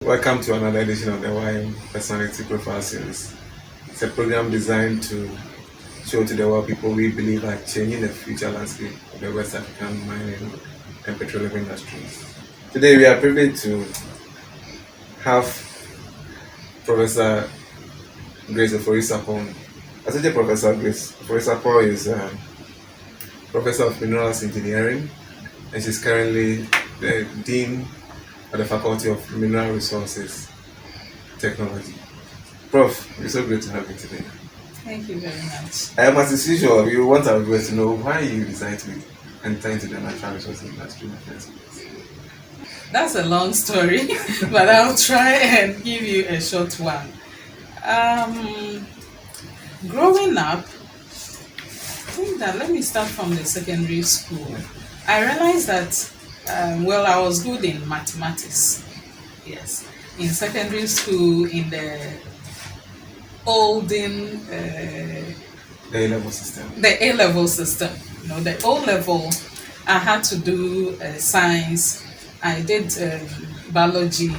Welcome to another edition of the YM Personality Profile Series. It's a program designed to show to the world people we believe are changing the future landscape of the West African mining and petroleum industries. Today we are privileged to have Professor Grace Ofori-Sarpong. Associate Professor Grace Ofori-Sarpong is Professor of Minerals Engineering, and she's currently the Dean at the Faculty of Mineral Resources Technology. Prof, it's so great to have you today. Thank you very much. As usual, we want our viewers to know why you decided to enter into the natural resources industry in the first place. That's a long story, but I'll try and give you a short one. Growing up, I think that let me start from the secondary school. I realized that I was good in mathematics. Yes, in secondary school, in the olden The A-level system. the A-level system. The O-level, I had to do science. I did biology,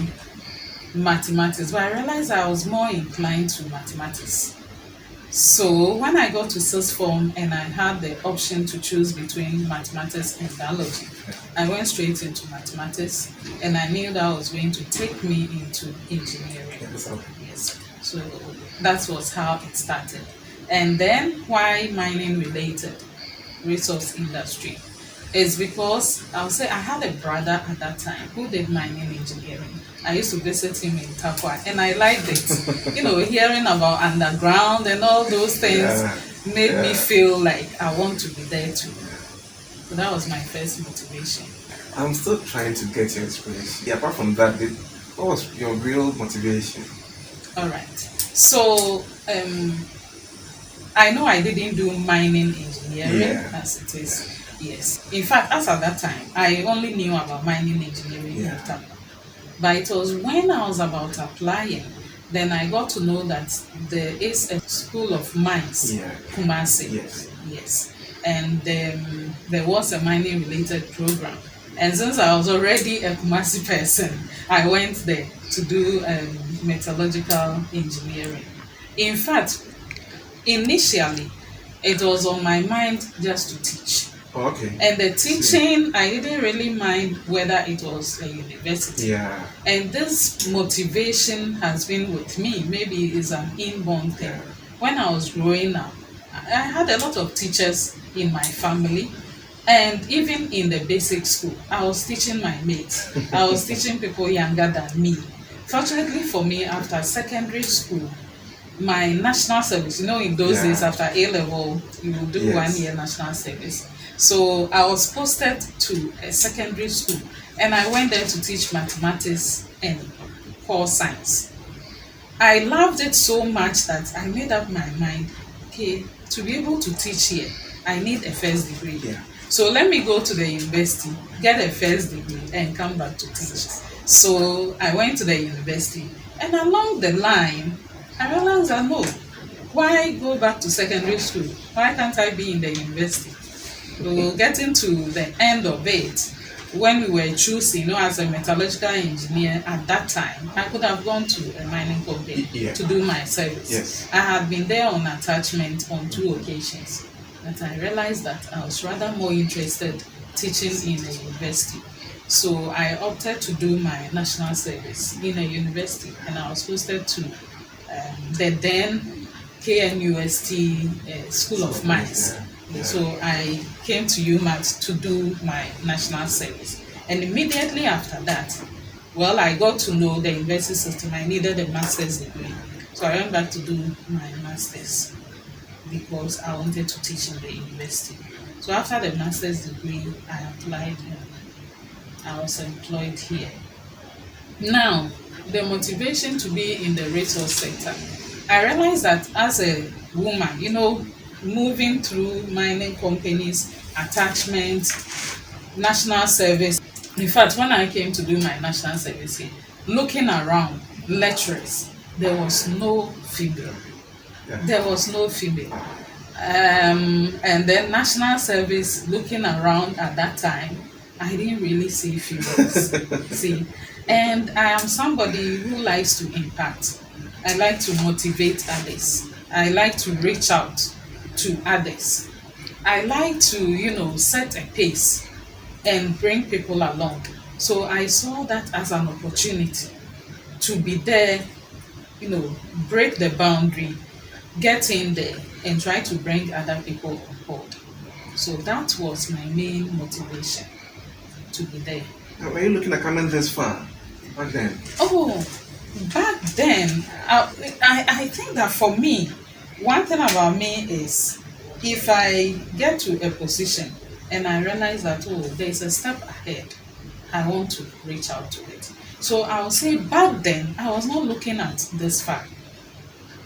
mathematics, but I realized I was more inclined to mathematics. So when I got to sixth form and I had the option to choose between mathematics and biology, I went straight into mathematics, and I knew that was going to take me into engineering. Yes. So that was how it started. And then why mining related resource industry is because I'll say I had a brother at that time who did mining engineering. I used to visit him in Tarkwa, and I liked it. Hearing about underground and all those things made me feel like I want to be there too. So that was my first motivation. I'm still trying to get your inspiration. Yeah, apart from that, what was your real motivation? All right. So I know I didn't do mining engineering as it is. Yes. In fact, as at that time, I only knew about mining engineering in Tarkwa. But it was when I was about applying, then I got to know that there is a school of mines, Kumasi. Yes. And there was a mining related program. And since I was already a Kumasi person, I went there to do metallurgical engineering. In fact, initially, it was on my mind just to teach. Oh, okay. And the teaching, I didn't really mind whether it was a university. Yeah. And this motivation has been with me. Maybe it's an inborn thing. Yeah. When I was growing up, I had a lot of teachers in my family. And even in the basic school, I was teaching my mates. I was teaching people younger than me. Fortunately for me, after secondary school, my national service, in those days after A-level, you will do 1 year national service. So I was posted to a secondary school, and I went there to teach mathematics and core science. I loved it so much that I made up my mind, okay, to be able to teach here, I need a first degree. Yeah. So let me go to the university, get a first degree, and come back to teach. So I went to the university, and along the line, I realized that no, why go back to secondary school? Why can't I be in the university? So getting to the end of it, when we were choosing, as a metallurgical engineer at that time, I could have gone to a mining company to do my service. Yes. I had been there on attachment on 2 occasions, but I realized that I was rather more interested teaching in a university. So I opted to do my national service in a university, and I was posted to the then KNUST School of Mines. So I came to UMass to do my national service. And immediately after that, I got to know the university system. I needed a master's degree. So I went back to do my master's because I wanted to teach in the university. So after the master's degree, I applied and I was employed here. Now, the motivation to be in the resource sector, I realized that as a woman, moving through mining companies, attachment, national service. In fact, when I came to do my national service here, looking around, lecturers, there was no female. There was no female. And then national service, looking around at that time, I didn't really see females. And I am somebody who likes to impact. I like to motivate others. I like to reach out to others. I like to, set a pace and bring people along. So I saw that as an opportunity to be there, break the boundary, get in there and try to bring other people on board. So that was my main motivation to be there. Now, were you looking at coming this far back then? Oh, back then, I think that for me, one thing about me is if I get to a position and I realize that, there's a step ahead, I want to reach out to it. So I would say back then, I was not looking at this far.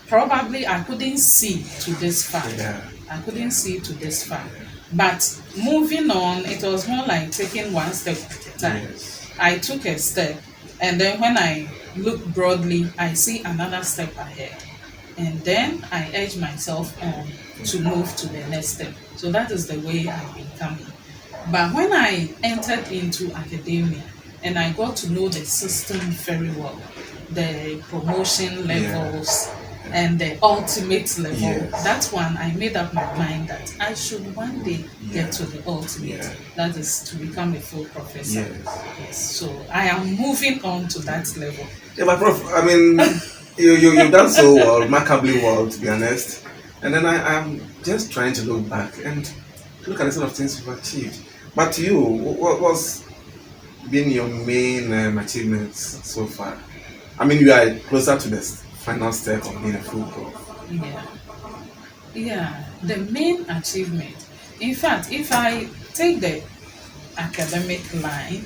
Probably I couldn't see to this far. Yeah. I couldn't see to this far. But moving on, it was more like taking one step at a time. Yes. I took a step, and then when I look broadly, I see another step ahead. And then I urge myself on to move to the next step. So that is the way I've been coming. But when I entered into academia and I got to know the system very well, the promotion levels, and the ultimate level, Yes. that one I made up my mind that I should one day get to the ultimate. Yeah. That is to become a full professor. Yes. Yes. So I am moving on to that level. Yeah, but Prof, I mean, you've done so well, remarkably well, to be honest. And then I'm just trying to look back and look at the sort of things you've achieved. But to you, what was been your main achievements so far? I mean, you are closer to the final step of being a full prof. Yeah, the main achievement. In fact, if I take the academic line,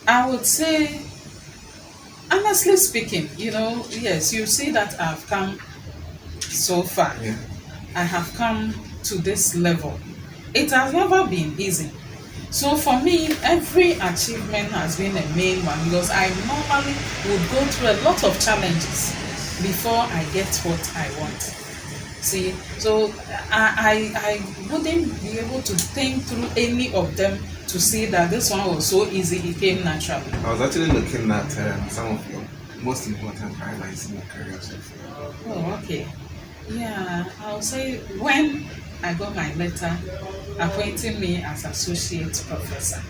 I would say, honestly speaking, yes, you see that I've come so far. Yeah. I have come to this level. It has never been easy. So for me, every achievement has been a main one because I normally would go through a lot of challenges before I get what I want. See, so I wouldn't be able to think through any of them to see that this one was so easy, it came naturally. I was actually looking at some of your most important highlights in your career so far. Oh, okay. Yeah, I'll say when I got my letter appointing me as Associate Professor.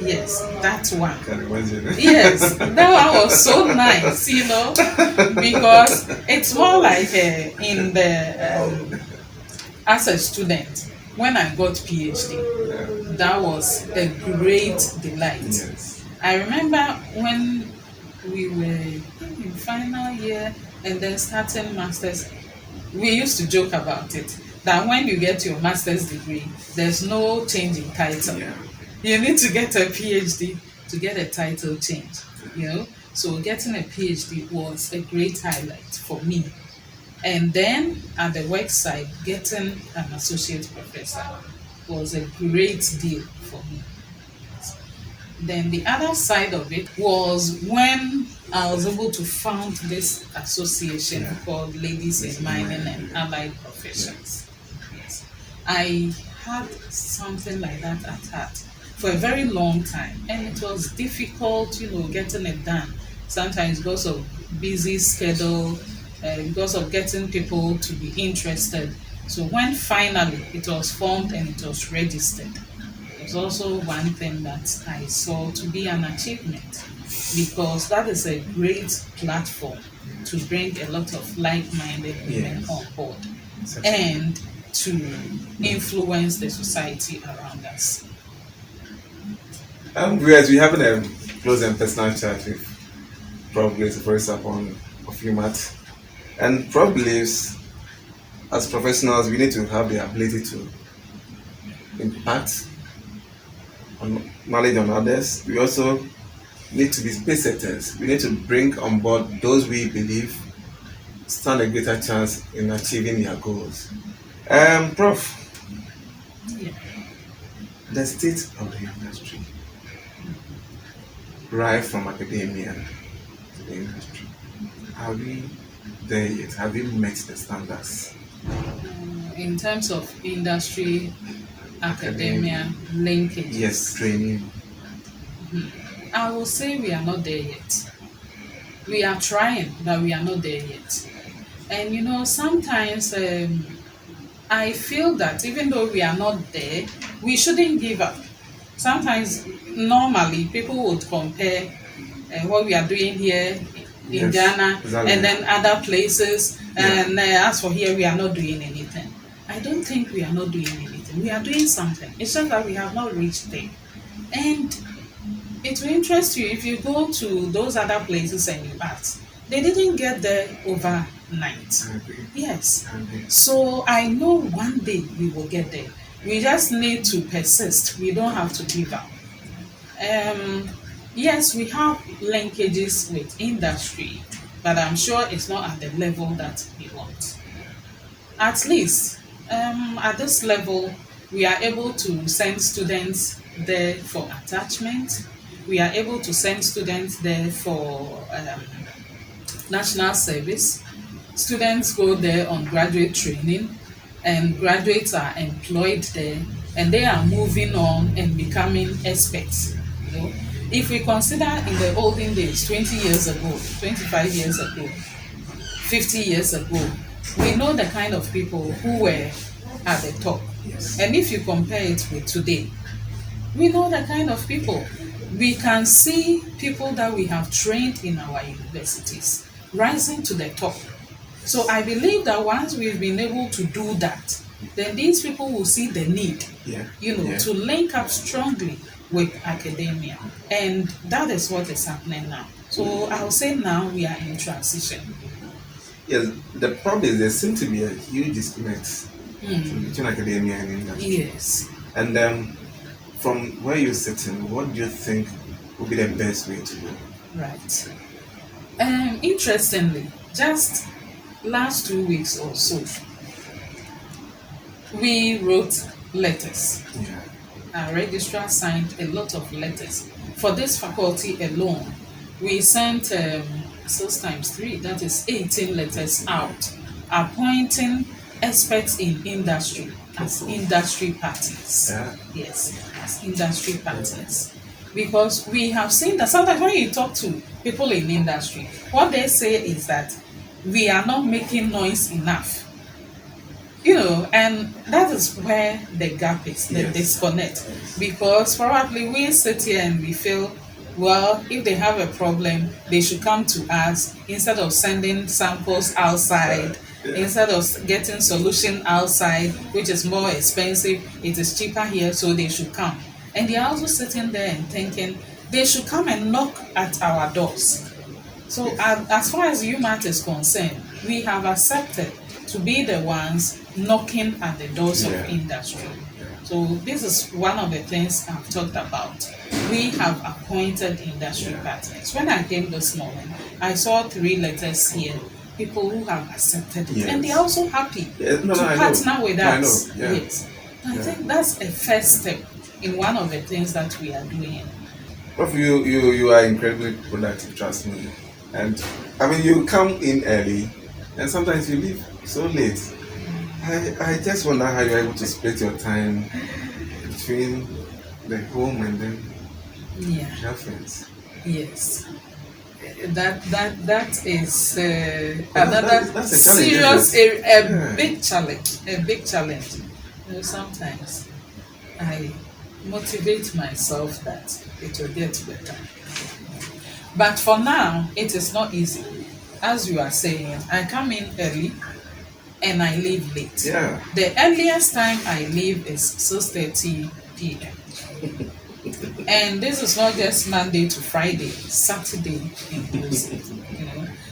Yes, that one. Can imagine. Yes, that one was so nice, because it's more like in the as a student, when I got PhD, that was a great delight. Yes. I remember when we were in final year and then starting masters, we used to joke about it that when you get your master's degree, there's no change in title. Yeah. You need to get a PhD to get a title change, So getting a PhD was a great highlight for me. And then at the work side, getting an associate professor was a great deal for me. Then the other side of it was when I was able to found this association called Ladies in Mining and Allied Professions. Yes. I had something like that at heart for a very long time, and it was difficult, getting it done. Sometimes because of busy schedule, because of getting people to be interested. So when finally it was formed and it was registered, it's also one thing that I saw to be an achievement, because that is a great platform to bring a lot of like-minded women on board and to influence the society around us. Whereas we're having a close and personal chat with probably Ofori-Sarpong of UMAT, and Prof believes as professionals we need to have the ability to impact on knowledge on others. We also need to be pace setters. We need to bring on board those we believe stand a greater chance in achieving their goals. Prof, the state of the industry, right from academia to the industry, are we there yet? Have we met the standards? In terms of industry, academia linkage? Yes, training. I will say we are not there yet. We are trying, but we are not there yet. And sometimes I feel that even though we are not there, we shouldn't give up. Sometimes, normally, people would compare what we are doing here in Yes, Ghana exactly. and then other places, Yeah. and as for here, we are not doing anything. I don't think we are not doing anything. We are doing something. It's just that we have not reached there. And it will interest you if you go to those other places and you ask. They didn't get there overnight. I agree. Yes. I agree. So I know one day we will get there. We just need to persist. We don't have to give up. Yes, we have linkages with industry, but I'm sure it's not at the level that we want. At least at this level, we are able to send students there for attachment. We are able to send students there for national service. Students go there on graduate training, and graduates are employed there, and they are moving on and becoming experts. If we consider in the olden days, 20 years ago, 25 years ago, 50 years ago, we know the kind of people who were at the top. Yes. And if you compare it with today, we know the kind of people. We can see people that we have trained in our universities rising to the top. So I believe that once we've been able to do that, then these people will see the need, Yeah. to link up strongly with academia. And that is what is happening now. So I'll say now we are in transition. Yes, the problem is there seems to be a huge disconnect between academia and industry. Yes. And from where you're sitting, what do you think would be the best way to go? Right. Interestingly, just last 2 weeks or so, we wrote letters. Yeah. Our registrar signed a lot of letters. For this faculty alone, we sent six times 3, that is 18 letters out, appointing experts in industry as industry partners. Yeah. Yes, as industry partners. Because we have seen that sometimes when you talk to people in industry, what they say is that we are not making noise enough. And that is where the gap is, the Yes. disconnect. Because probably we sit here and we feel, well, if they have a problem, they should come to us instead of sending samples outside, instead of getting solution outside, which is more expensive. It is cheaper here, so they should come. And they are also sitting there and thinking they should come and knock at our doors. So as far as UMAT is concerned, we have accepted to be the ones knocking at the doors of industry. So this is one of the things I've talked about. We have appointed industry partners. When I came this morning, I saw 3 letters here, people who have accepted it, and they are also happy to partner with us. Yes. I think that's a first step in one of the things that we are doing. Prof, you are incredibly productive, trust me. And I mean, you come in early, and sometimes you leave so late. I just wonder how you're able to split your time between the home and then your friends. Yes. That is another that's a serious, challenge, a big challenge. Sometimes I motivate myself that it will get better. But for now, it is not easy. As you are saying, I come in early and I leave late. Yeah. The earliest time I leave is 6:30 p.m. And this is not just Monday to Friday, Saturday inclusive.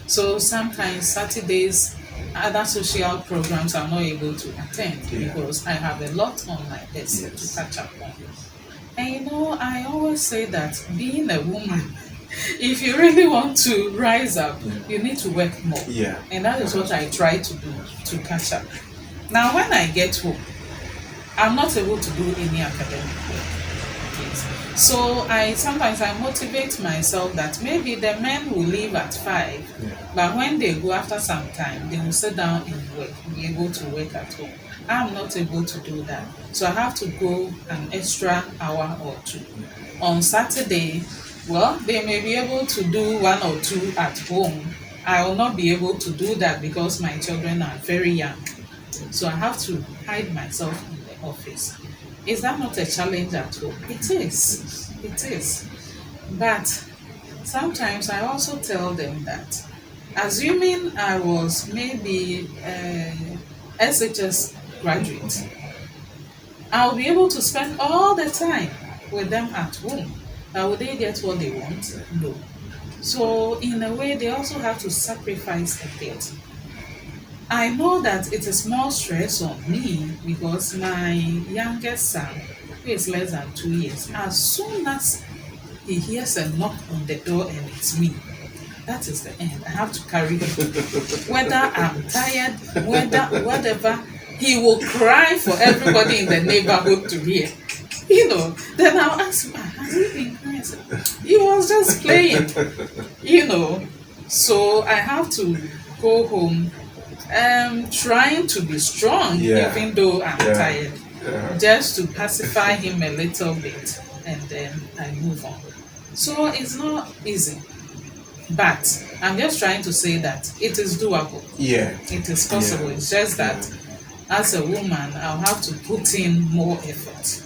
So sometimes Saturdays, other social programs I'm not able to attend because I have a lot on my desk to catch up on. And I always say that being a woman, if you really want to rise up, you need to work more. Yeah. And that is what I try to do to catch up. Now, when I get home, I'm not able to do any academic work. So sometimes I motivate myself that maybe the men will leave at 5, but when they go after some time, they will sit down and work, be able to work at home. I'm not able to do that. So I have to go an extra hour or 2. On Saturday, Well, they may be able to do one or two at home. I will not be able to do that because my children are very young. So I have to hide myself in the office. Is that not a challenge at home? It is. It is. But sometimes I also tell them that, assuming I was maybe a SHS graduate, I'll be able to spend all the time with them at home. But will they get what they want? No. So in a way, they also have to sacrifice a bit. I know that it is more stress on me because my youngest son, who is less than 2 years, as soon as he hears a knock on the door and it's me, that is the end. I have to carry him. Whether I'm tired, whatever, he will cry for everybody in the neighborhood to hear. Then I'll ask him, has he been crying? He was just playing, So I have to go home trying to be strong, even though I'm tired, just to pacify him a little bit, and then I move on. So it's not easy, but I'm just trying to say that it is doable. Yeah. It is possible. It's just that as a woman, I'll have to put in more effort.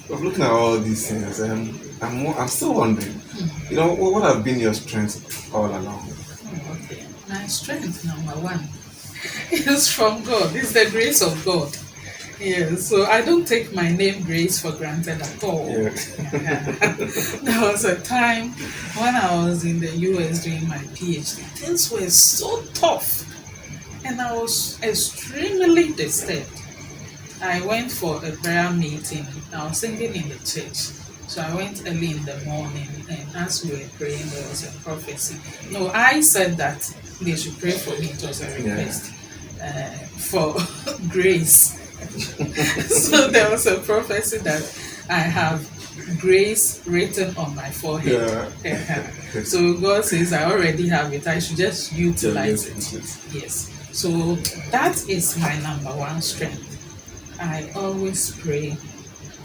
But looking at all these things, I'm still wondering, what have been your strengths all along? Okay. My strength, number one, is from God. It's the grace of God. Yeah, so I don't take my name Grace for granted at all. Yeah. There was a time when I was in the US doing my PhD. Things were so tough, and I was extremely disturbed. I went for a prayer meeting. I was singing in the church. So I went early in the morning, and as we were praying, there was a prophecy. No, I said that they should pray for me. It was a request for grace. So there was a prophecy that I have grace written on my forehead. Yeah. So God says I already have it. I should just utilize it. Yes. So that is my number one strength. I always pray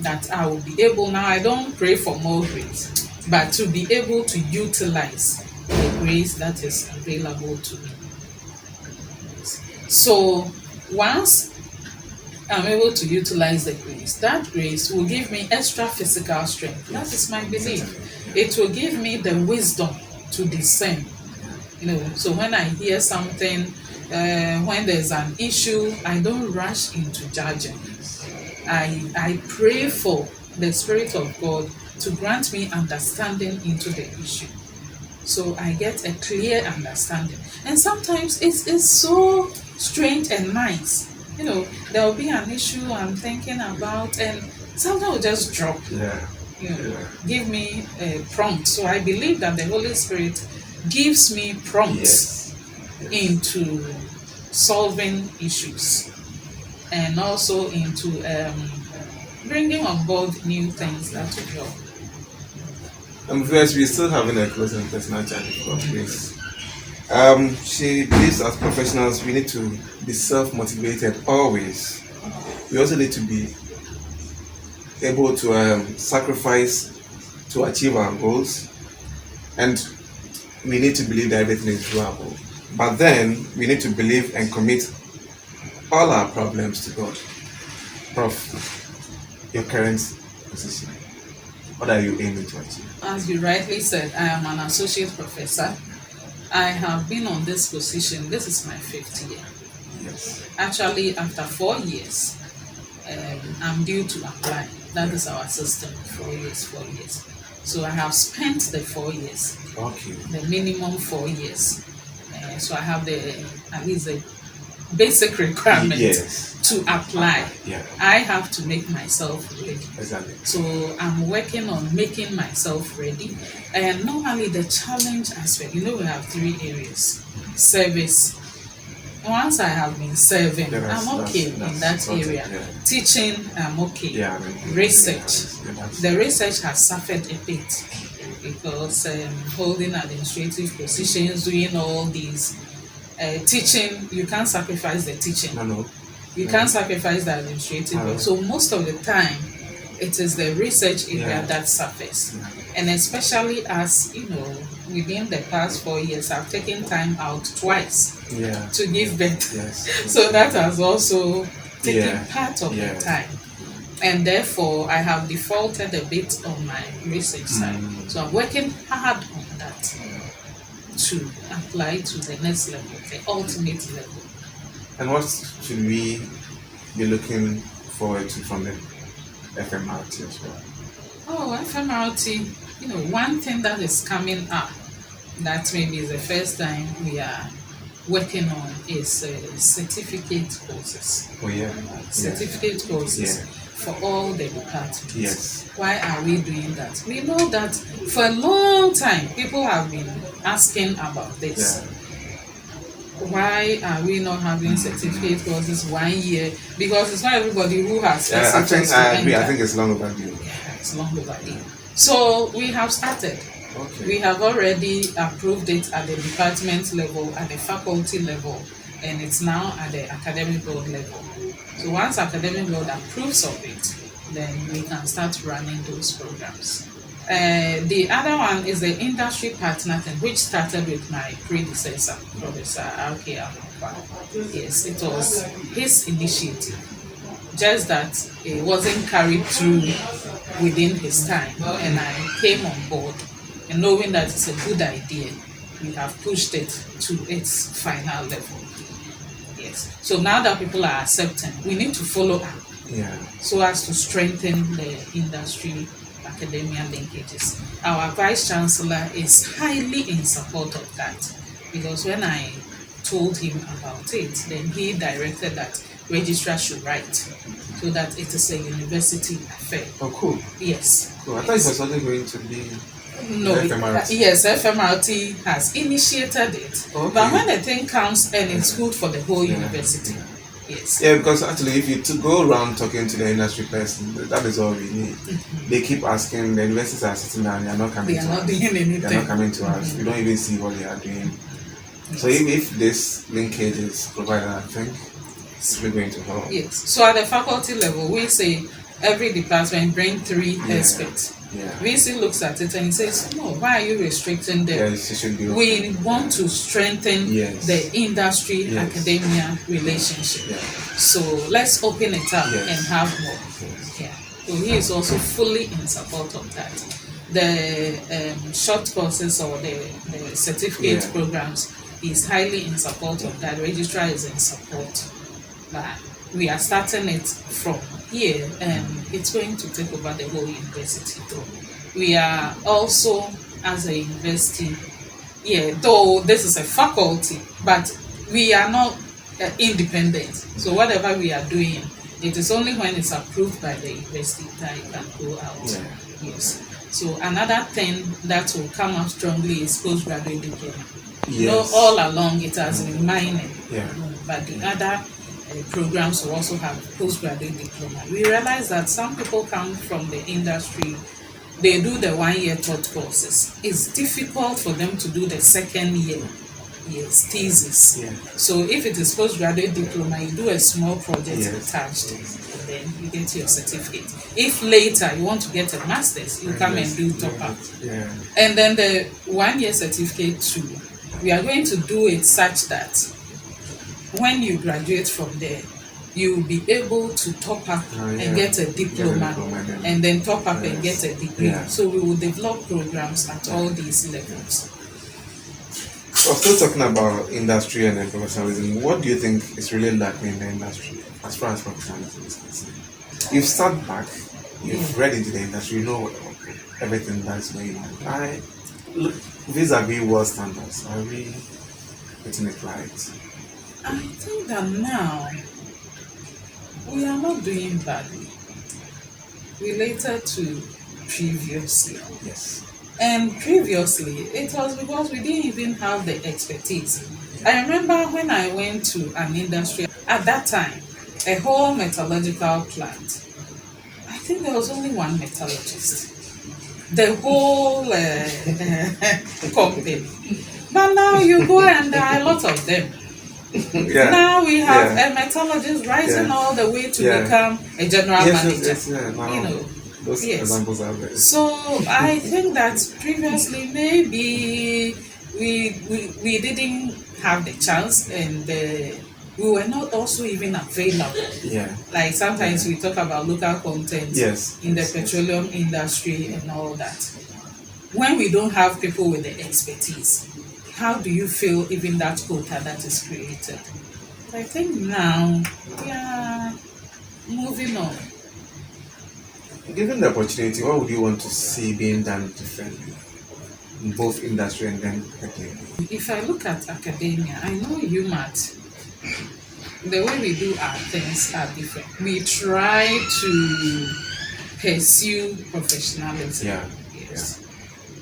that I will be able, now I don't pray for more grace, but to be able to utilize the grace that is available to me. So once I'm able to utilize the grace, that grace will give me extra physical strength. That is my belief. It will give me the wisdom to discern. So when I hear something, when there's an issue, I don't rush into judging. I pray for the Spirit of God to grant me understanding into the issue. So I get a clear understanding. And sometimes it's so strange and nice. There will be an issue I'm thinking about, and sometimes will just drop. Give me a prompt. So I believe that the Holy Spirit gives me prompts into solving issues, and also into bringing on board new things that will help. First, we're still having a close and personal chat with Grace. She believes as professionals we need to be self-motivated always. We also need to be able to sacrifice to achieve our goals, and we need to believe that everything is doable. But then we need to believe and commit all our problems to God. Prof, your current position, what are you aiming to achieve? As you rightly said, I am an associate professor. I have been on this position. This is my 5th year. Yes. Actually, after 4 years, I'm due to apply. That is our system, 4 years. So I have spent the 4 years. Okay. The minimum 4 years. So I have at least the basic requirement to apply. I have to make myself ready. Exactly. So I'm working on making myself ready. And normally the challenge aspect, we have 3 areas. Service. Once I have been serving, I'm okay in that area. Teaching, I'm okay. Research. The research has suffered a bit because holding administrative positions, doing all these teaching, you can't sacrifice the teaching. No. You can't sacrifice the administrative work. So most of the time, it is the research area Yeah. that suffers. And especially as, within the past 4 years, I've taken time out twice Yeah. to give birth. Yes. So that has also taken Yeah. part of Yeah. the time. And therefore, I have defaulted a bit on my research side. So I'm working hard on that to apply to the next level, the ultimate level. And what should we be looking forward to from the FMRT as well? Oh, FMRT, one thing that is coming up that maybe is the first time we are working on is certificate courses. Oh yeah. Certificate courses Yeah. for all the departments. Yes. Why are we doing that? We know that for a long time people have been asking about this. Yeah. Why are we not having certificate courses 1 year? Because it's not everybody who has Yeah, I think to I agree. I enter. think it's long overdue. Yeah, it's long overdue. So we have started. Okay. We have already approved it at the department level, at the faculty level, and it's now at the academic board level. So once academic board approves of it, then we can start running those programs. The other one is the industry partner thing, which started with my predecessor, Professor R.K. Amokwa. Yes, it was his initiative, just that it wasn't carried through within his time, and I came on board, and knowing that it's a good idea, we have pushed it to its final level. Yes. So now that people are accepting, we need to follow up Yeah. so as to strengthen the industry academia linkages. Our vice chancellor is highly in support of that, because when I told him about it, then he directed that registrar should write so that it is a university affair. Oh, cool. Yes. Cool. I thought it was only going to be No, FMRT. yes, FMRT has initiated it. Okay. But when the thing comes and it's good for the whole Yeah. university, yes. Yeah, because actually, if you go around talking to the industry person, that is all we need. They keep asking, the universities are sitting down, they are not coming They are to not us. doing They are anything. not coming to us. We don't even see what they are doing. So if this linkage is provided, I think it's really going to help. Yes. So at the faculty level, we say every department bring 3 Yeah. experts. Yeah. VC looks at it and says, no, why are you restricting them? Yes, it should be. We want to strengthen Yes. the industry Yes. academia relationship. Yeah. So let's open it up Yes. and have more. Yes. Yeah. So he is also fully in support of that. The short courses or the certificate Yeah. programs is highly in support of that. Registrar is in support. But we are starting it from here, and it's going to take over the whole university though. We are also, as a university, though this is a faculty, but we are not independent. So whatever we are doing, it is only when it's approved by the university that it can go out. Yeah. Yes. So another thing that will come up strongly is postgraduate diploma. Yes. All along it has been mining, Yeah. but the other programs will also have postgraduate diploma. We realize that some people come from the industry, they do the 1 year taught courses. It's difficult for them to do the second year, thesis. Yeah. So if it is postgraduate diploma, you do a small project Yes. attached, and then you get your certificate. If later you want to get a master's, you come and do top up. Yeah. And then the 1 year certificate too, we are going to do it such that when you graduate from there, you will be able to top up and get a diploma, and then top up and get a degree. Yeah. So we will develop programs at all these levels. Well, still talking about industry and then professionalism, what do you think is really lacking in the industry as far as professionalism is concerned? You've sat back, you've read into the industry, you know everything that's going on. Look, vis-a-vis world standards, are we getting it right? I think that now we are not doing badly related to previously. Yes. And previously, it was because we didn't even have the expertise. I remember when I went to an industry, at that time, a whole metallurgical plant, I think there was only one metallurgist. The whole company. But now you go and there are a lot of them. Yeah. Now we have a metallurgist rising all the way to become a general manager. Wow. Those Yes. examples are very. So I think that previously maybe we didn't have the chance, and we were not also even available. Yeah. Like sometimes we talk about local content Yes. in the yes, yes. petroleum industry and all that. When we don't have people with the expertise, how do you feel even that quota that is created? I think now we are moving on. Given the opportunity, what would you want to see being done differently in both industry and then academia? If I look at academia, I know UMAT, the way we do our things are different. We try to pursue professionalism. Yeah. Yes.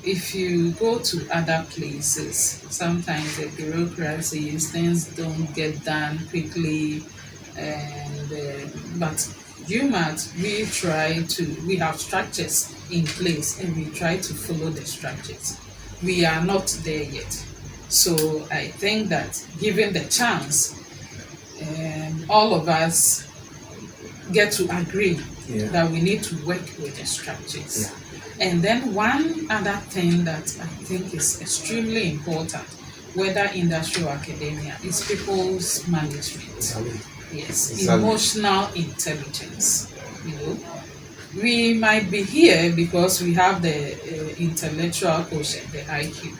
If you go to other places, sometimes the bureaucracies, things don't get done quickly, and but UMAT, we have structures in place and we try to follow the structures. We are not there yet. So I think that given the chance, all of us get to agree Yeah. that we need to work with the structures. Yeah. And then one other thing that I think is extremely important, whether industry or academia, is people's management. Exactly. Yes, Exactly. emotional intelligence. You know, we might be here because we have the intellectual quotient, the IQ.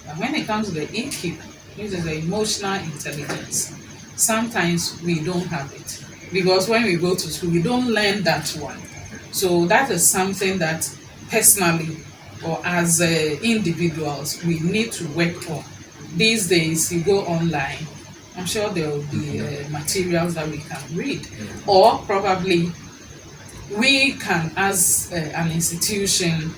But when it comes to the EQ, which is the emotional intelligence, sometimes we don't have it. Because when we go to school, we don't learn that one. So that is something that personally or as individuals we need to work on. These days, you go online, I'm sure there will be materials that we can read, or probably we can, as an institution,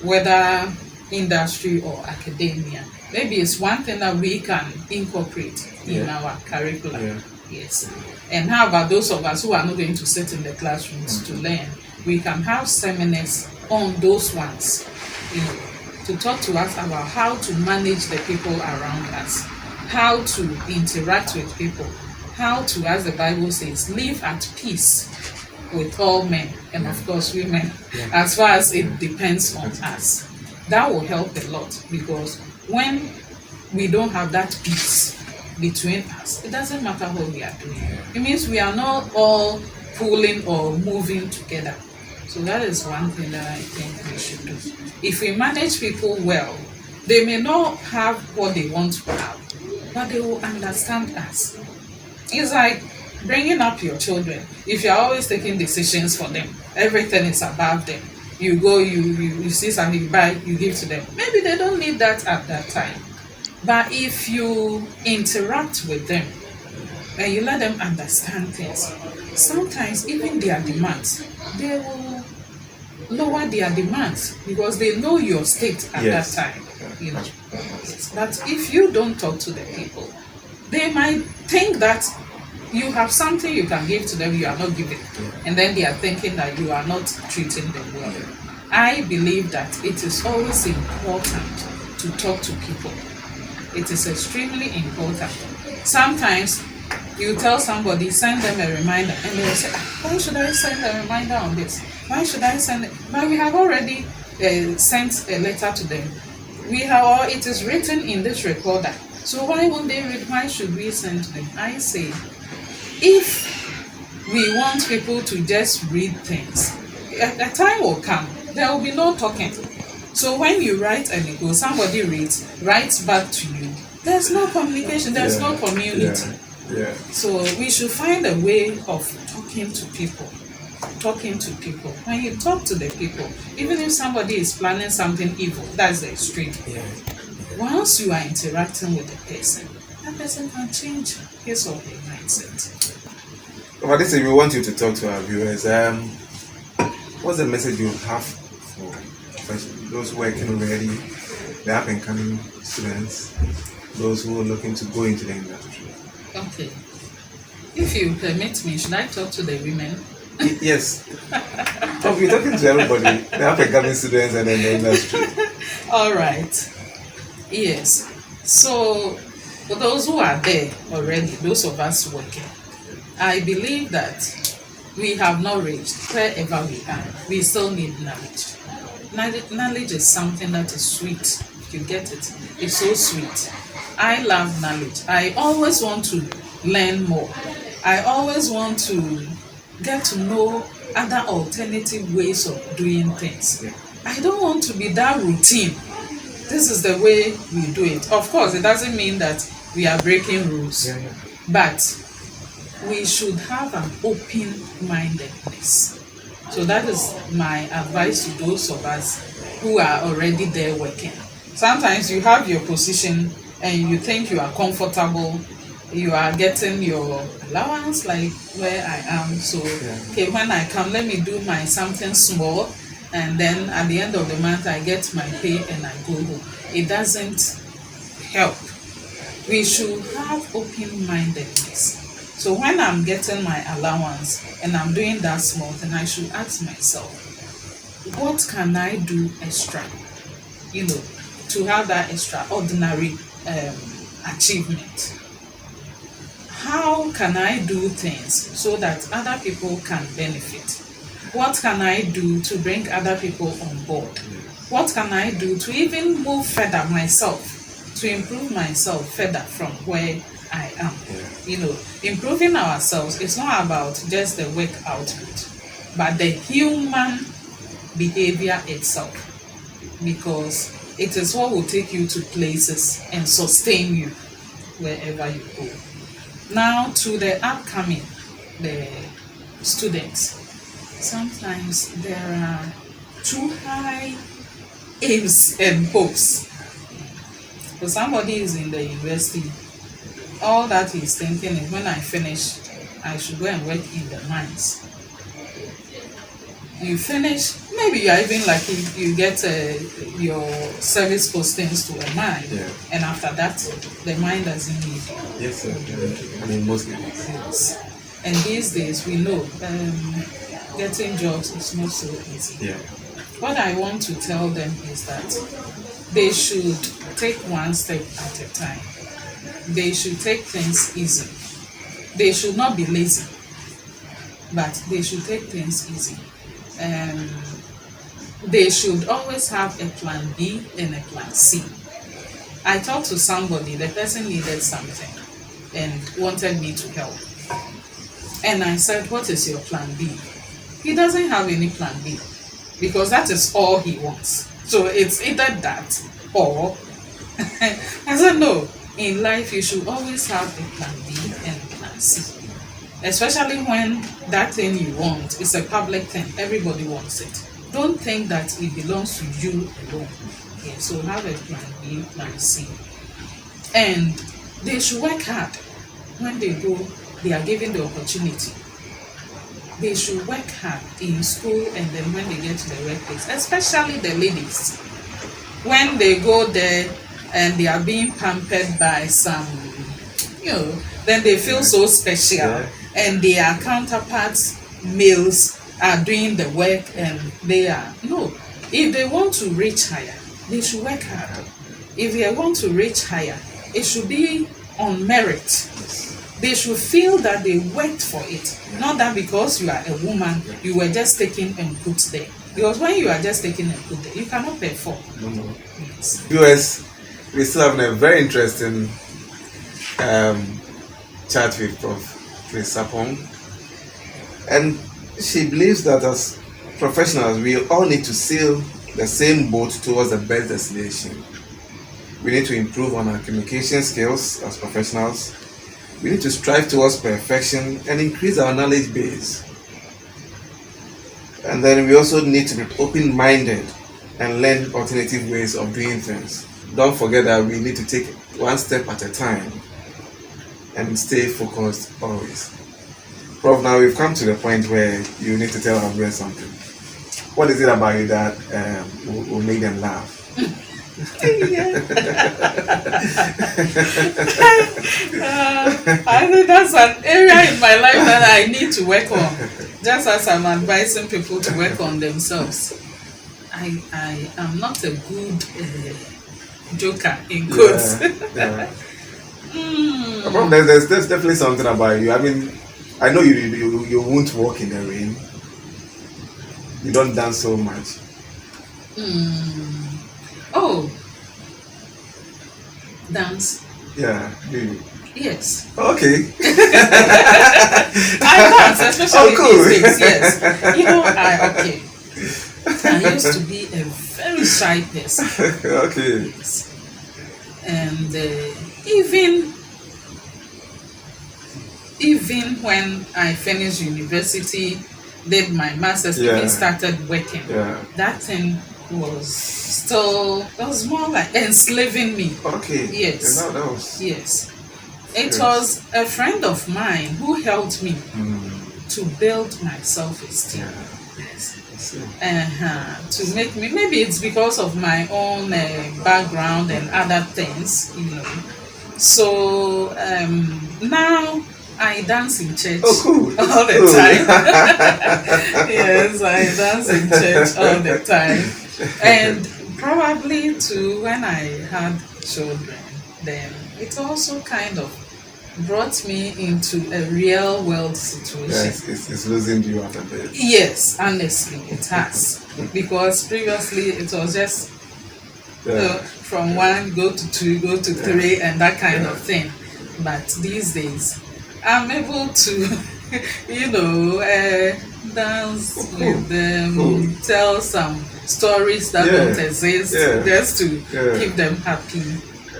whether industry or academia, maybe it's one thing that we can incorporate in our curriculum. Yeah. Yes. And how about those of us who are not going to sit in the classrooms to learn? We can have seminars on those ones, you know, to talk to us about how to manage the people around us, how to interact with people, how to, as the Bible says, live at peace with all men and of course women, as far as it depends on us. That will help a lot, because when we don't have that peace between us, it doesn't matter what we are doing. It means we are not all pulling or moving together. So that is one thing that I think we should do. If we manage people well, they may not have what they want to have, but they will understand us. It's like bringing up your children. If you're always taking decisions for them, everything is above them. You go, you see something, you buy, you give to them. Maybe they don't need that at that time. But if you interact with them and you let them understand things, sometimes even their demands, they will lower their demands because they know your state at Yes. that time. You know. Yes. But if you don't talk to the people, they might think that you have something you can give to them you are not giving, and then they are thinking that you are not treating them well. I believe that it is always important to talk to people. It is extremely important. Sometimes you tell somebody, send them a reminder, and they will say, why should I send a reminder on this? Why should I send it? But we have already sent a letter to them. We have, or it is written in this recorder. So why won't they read? Why should we send to them? I say, if we want people to just read things, a time will come, there will be no talking. So when you write and it goes, somebody reads, writes back to you, there's no communication, there's no community. Yeah. So we should find a way of talking to people. Talking to people. When you talk to the people, even if somebody is planning something evil, that's the extreme. Yeah. Once you are interacting with the person, that person can change his or her mindset. But this we want you to talk to our viewers. What's the message you have for those working already, the up and coming students, those who are looking to go into the industry? Okay. If you permit me, should I talk to the women? Yes. Oh, we're talking to everybody, the up and coming students and then the industry. All right. Yes. So, for those who are there already, those of us working, I believe that we have not reached wherever we are. We still need knowledge. Knowledge is something that is sweet. You get it? It's so sweet. I love knowledge. I always want to learn more. I always want to get to know other alternative ways of doing things. I don't want to be that routine. This is the way we do it. Of course, it doesn't mean that we are breaking rules, but we should have an open-mindedness. So that is my advice to those of us who are already there working. Sometimes you have your position and you think you are comfortable, you are getting your allowance like where I am. So, okay, when I come, let me do my something small, and then at the end of the month, I get my pay and I go home. It doesn't help. We should have open-mindedness. So when I'm getting my allowance and I'm doing that small thing, I should ask myself, what can I do extra? You know, to have that extraordinary achievement. How can I do things so that other people can benefit? What can I do to bring other people on board? What can I do to even move further myself, to improve myself further from where I am? You know, improving ourselves is not about just the work output, but the human behavior itself, because it is what will take you to places and sustain you wherever you go. Now to the upcoming, the students. Sometimes there are too high aims and hopes. So somebody is in the university, all that he's thinking is when I finish, I should go and work in the mines. You finish, maybe you are even lucky, you get your service postings to a mine, and after that, the mine doesn't need you. Yes, sir. I mean, mostly. Yes. And these days, we know getting jobs is not so easy. Yeah. What I want to tell them is that they should take one step at a time. They should take things easy. They should not be lazy, but they should take things easy. They should always have a plan B and a plan C. I talked to somebody, the person needed something and wanted me to help. And I said, what is your plan B? He doesn't have any plan B because that is all he wants. So it's either that or I said, no, in life you should always have a plan B and a plan C. Especially when that thing you want is a public thing, everybody wants it. Don't think that it belongs to you alone. Okay, so have a plan B, plan C. And they should work hard. When they go, they are given the opportunity. They should work hard in school and then when they get to the workplace, especially the ladies. When they go there and they are being pampered by some, then they feel so special. Yeah. And their counterparts, males, are doing the work and they are. No. If they want to reach higher, they should work hard. If they want to reach higher, it should be on merit. They should feel that they worked for it. Not that because you are a woman, you were just taken and put there. Because when you are just taken and put there, you cannot perform. No. Yes. US, we're still having a very interesting chat with Ofori-Sarpong. And she believes that as professionals, we all need to sail the same boat towards the best destination. We need to improve on our communication skills as professionals. We need to strive towards perfection and increase our knowledge base. And then we also need to be open-minded and learn alternative ways of doing things. Don't forget that we need to take one step at a time and stay focused always. Prof, now we've come to the point where you need to tell our viewers something. What is it about you that will make them laugh? I think that's an area in my life that I need to work on. Just as I'm advising people to work on themselves. I am not a good joker in quotes. There's definitely something about you. I mean, I know you won't walk in the rain. You don't dance so much. Oh, dance. Yeah, do you? Yes. Okay. I dance, especially cool. these days. Yes. You know, I used to be a very shy person. Okay. Yes. And even when I finished university, did my master's, even started working, that thing was more like enslaving me. Okay. Yes. Yeah, that was. Yes. It was a friend of mine who helped me to build my self-esteem. Yes. To make me, maybe it's because of my own background and other things, you know. So now I dance in church all the time. Yes, I dance in church all the time. And probably too, when I had children, then it also kind of brought me into a real world situation. Yes, it's losing you out of it. Yes, honestly, it has. Because previously it was just from 1 go to 2, go to 3, and that kind of thing. But these days, I'm able to, dance with them, tell some stories that don't exist, just to keep them happy.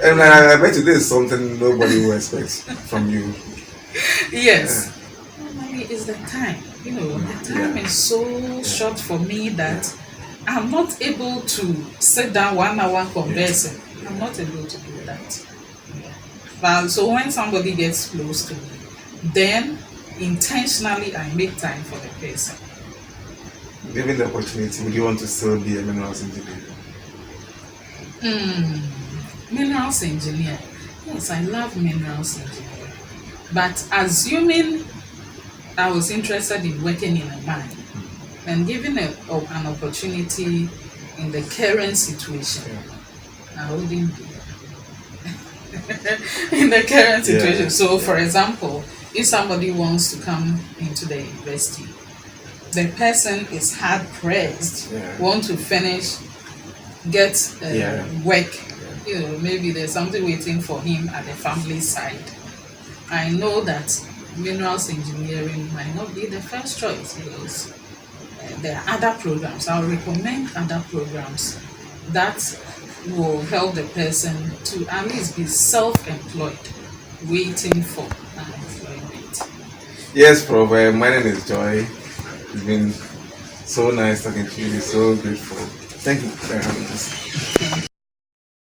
And I bet you this is something nobody will expect from you. Yes. Maybe it's the time. The time is so short for me that I'm not able to sit down 1 hour conversing. I'm not able to do that. But so when somebody gets close to me, then intentionally I make time for the person. Given the opportunity, would you want to still be a minerals engineer? Minerals engineer. Yes, I love minerals engineer. But assuming I was interested in working in a mine and given an opportunity in the current situation, I wouldn't do it. In the current situation. So, for example, if somebody wants to come into the university, the person is hard pressed, want to finish, get work. Maybe there's something waiting for him at the family side. I know that minerals engineering might not be the first choice because there are other programs. I'll recommend other programs that will help the person to at least be self-employed, waiting for unemployment. Yes, Prof. My name is Joy. It's been so nice talking to you. So grateful. Thank you for having us.